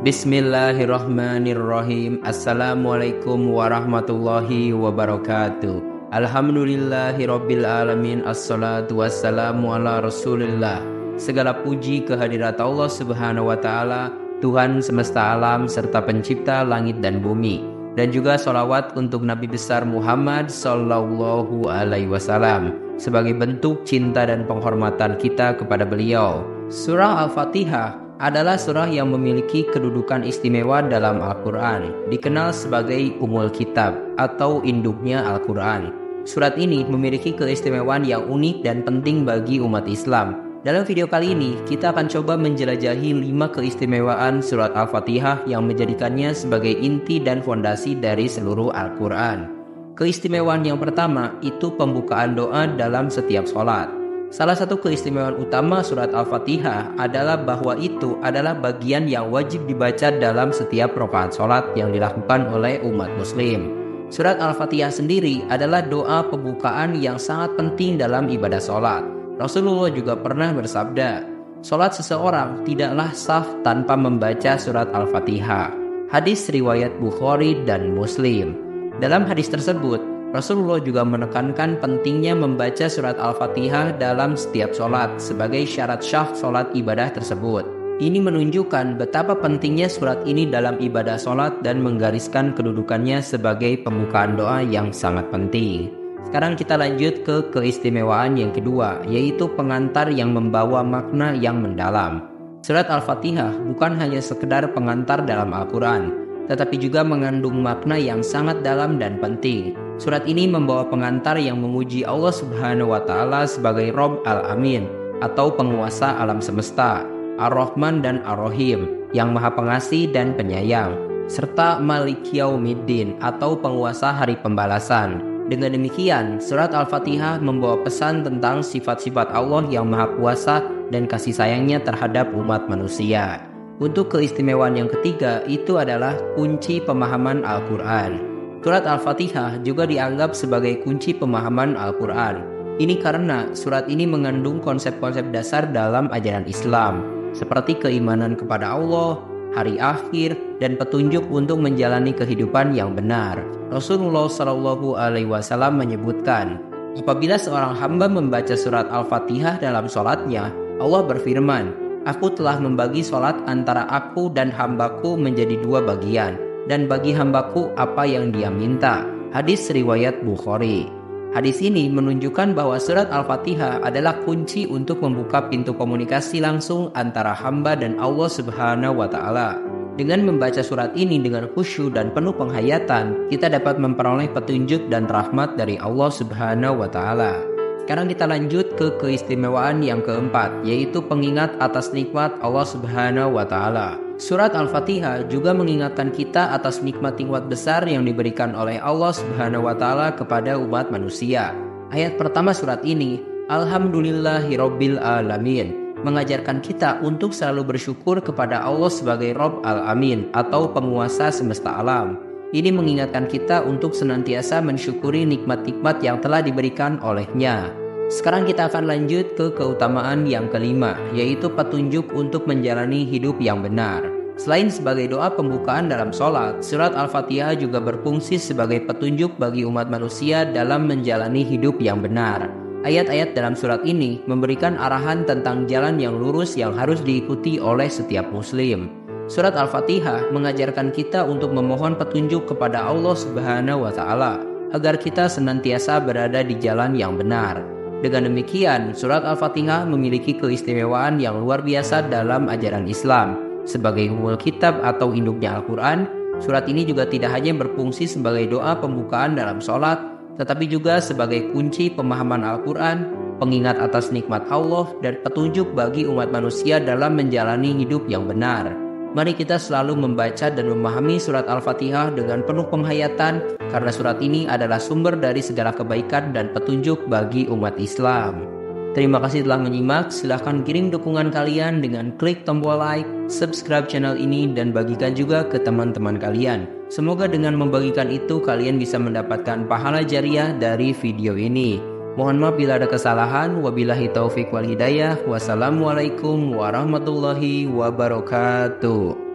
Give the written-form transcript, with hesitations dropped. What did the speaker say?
Bismillahirrahmanirrahim. Assalamualaikum warahmatullahi wabarakatuh. Alhamdulillahirabbil alamin. Assalatu wassalamu ala Rasulillah. Segala puji kehadirat Allah Subhanahu wa taala, Tuhan semesta alam serta pencipta langit dan bumi. Dan juga sholawat untuk Nabi besar Muhammad sallallahu alaihi wasallam sebagai bentuk cinta dan penghormatan kita kepada beliau. Surah Al-Fatihah adalah surah yang memiliki kedudukan istimewa dalam Al-Quran, dikenal sebagai Ummul Kitab atau induknya Al-Quran. Surat ini memiliki keistimewaan yang unik dan penting bagi umat Islam. Dalam video kali ini, kita akan coba menjelajahi 5 keistimewaan surat Al-Fatihah yang menjadikannya sebagai inti dan fondasi dari seluruh Al-Quran. Keistimewaan yang pertama itu pembukaan doa dalam setiap sholat. Salah satu keistimewaan utama surat Al-Fatihah adalah bahwa itu adalah bagian yang wajib dibaca dalam setiap rakaat sholat yang dilakukan oleh umat muslim. Surat Al-Fatihah sendiri adalah doa pembukaan yang sangat penting dalam ibadah sholat. Rasulullah juga pernah bersabda, "Sholat seseorang tidaklah sah tanpa membaca surat Al-Fatihah." Hadis riwayat Bukhari dan Muslim. Dalam hadis tersebut, Rasulullah juga menekankan pentingnya membaca surat Al-Fatihah dalam setiap sholat sebagai syarat syah sholat ibadah tersebut. Ini menunjukkan betapa pentingnya surat ini dalam ibadah sholat dan menggariskan kedudukannya sebagai pembukaan doa yang sangat penting. Sekarang kita lanjut ke keistimewaan yang kedua, yaitu pengantar yang membawa makna yang mendalam. Surat Al-Fatihah bukan hanya sekedar pengantar dalam Al-Quran, tetapi juga mengandung makna yang sangat dalam dan penting. Surat ini membawa pengantar yang memuji Allah Subhanahu wa taala sebagai Rabb al-Amin atau penguasa alam semesta, Ar-Rahman dan Ar-Rahim yang Maha Pengasih dan Penyayang, serta Malik Yaumiddin atau penguasa hari pembalasan. Dengan demikian, surat Al-Fatihah membawa pesan tentang sifat-sifat Allah yang Maha Kuasa dan kasih sayangnya terhadap umat manusia. Untuk keistimewaan yang ketiga itu adalah kunci pemahaman Al-Quran. Surat Al-Fatihah juga dianggap sebagai kunci pemahaman Al-Quran. Ini karena surat ini mengandung konsep-konsep dasar dalam ajaran Islam, seperti keimanan kepada Allah, hari akhir, dan petunjuk untuk menjalani kehidupan yang benar. Rasulullah Shallallahu Alaihi Wasallam menyebutkan, apabila seorang hamba membaca surat Al-Fatihah dalam sholatnya, Allah berfirman, "Aku telah membagi sholat antara aku dan hambaku menjadi 2 bagian, dan bagi hambaku apa yang dia minta." Hadis riwayat Bukhari. Hadis ini menunjukkan bahwa surat Al-Fatihah adalah kunci untuk membuka pintu komunikasi langsung antara hamba dan Allah Subhanahu wa taala. Dengan membaca surat ini dengan khusyuk dan penuh penghayatan, kita dapat memperoleh petunjuk dan rahmat dari Allah Subhanahu wa taala. Sekarang kita lanjut ke keistimewaan yang keempat, yaitu pengingat atas nikmat Allah Subhanahu wa taala. Surat Al-Fatihah juga mengingatkan kita atas nikmat-nikmat besar yang diberikan oleh Allah Subhanahu wa taala kepada umat manusia. Ayat pertama surat ini, Alhamdulillahirabbil alamin, mengajarkan kita untuk selalu bersyukur kepada Allah sebagai Rabb al-Amin atau penguasa semesta alam. Ini mengingatkan kita untuk senantiasa mensyukuri nikmat-nikmat yang telah diberikan olehnya. Sekarang kita akan lanjut ke keutamaan yang kelima, yaitu petunjuk untuk menjalani hidup yang benar. Selain sebagai doa pembukaan dalam sholat, surat Al-Fatihah juga berfungsi sebagai petunjuk bagi umat manusia dalam menjalani hidup yang benar. Ayat-ayat dalam surat ini memberikan arahan tentang jalan yang lurus yang harus diikuti oleh setiap muslim. Surat Al-Fatihah mengajarkan kita untuk memohon petunjuk kepada Allah Subhanahu wa taala agar kita senantiasa berada di jalan yang benar. Dengan demikian, surat Al-Fatihah memiliki keistimewaan yang luar biasa dalam ajaran Islam. Sebagai Ummul Kitab atau induknya Al-Quran, surat ini juga tidak hanya berfungsi sebagai doa pembukaan dalam sholat, tetapi juga sebagai kunci pemahaman Al-Quran, pengingat atas nikmat Allah, dan petunjuk bagi umat manusia dalam menjalani hidup yang benar. Mari kita selalu membaca dan memahami surat Al-Fatihah dengan penuh penghayatan, karena surat ini adalah sumber dari segala kebaikan dan petunjuk bagi umat Islam. Terima kasih telah menyimak. Silahkan kirim dukungan kalian dengan klik tombol like, subscribe channel ini, dan bagikan juga ke teman-teman kalian. Semoga dengan membagikan itu kalian bisa mendapatkan pahala jariah dari video ini. Mohon maaf bila ada kesalahan. Wabillahi taufik wal hidayah. Wassalamualaikum warahmatullahi wabarakatuh.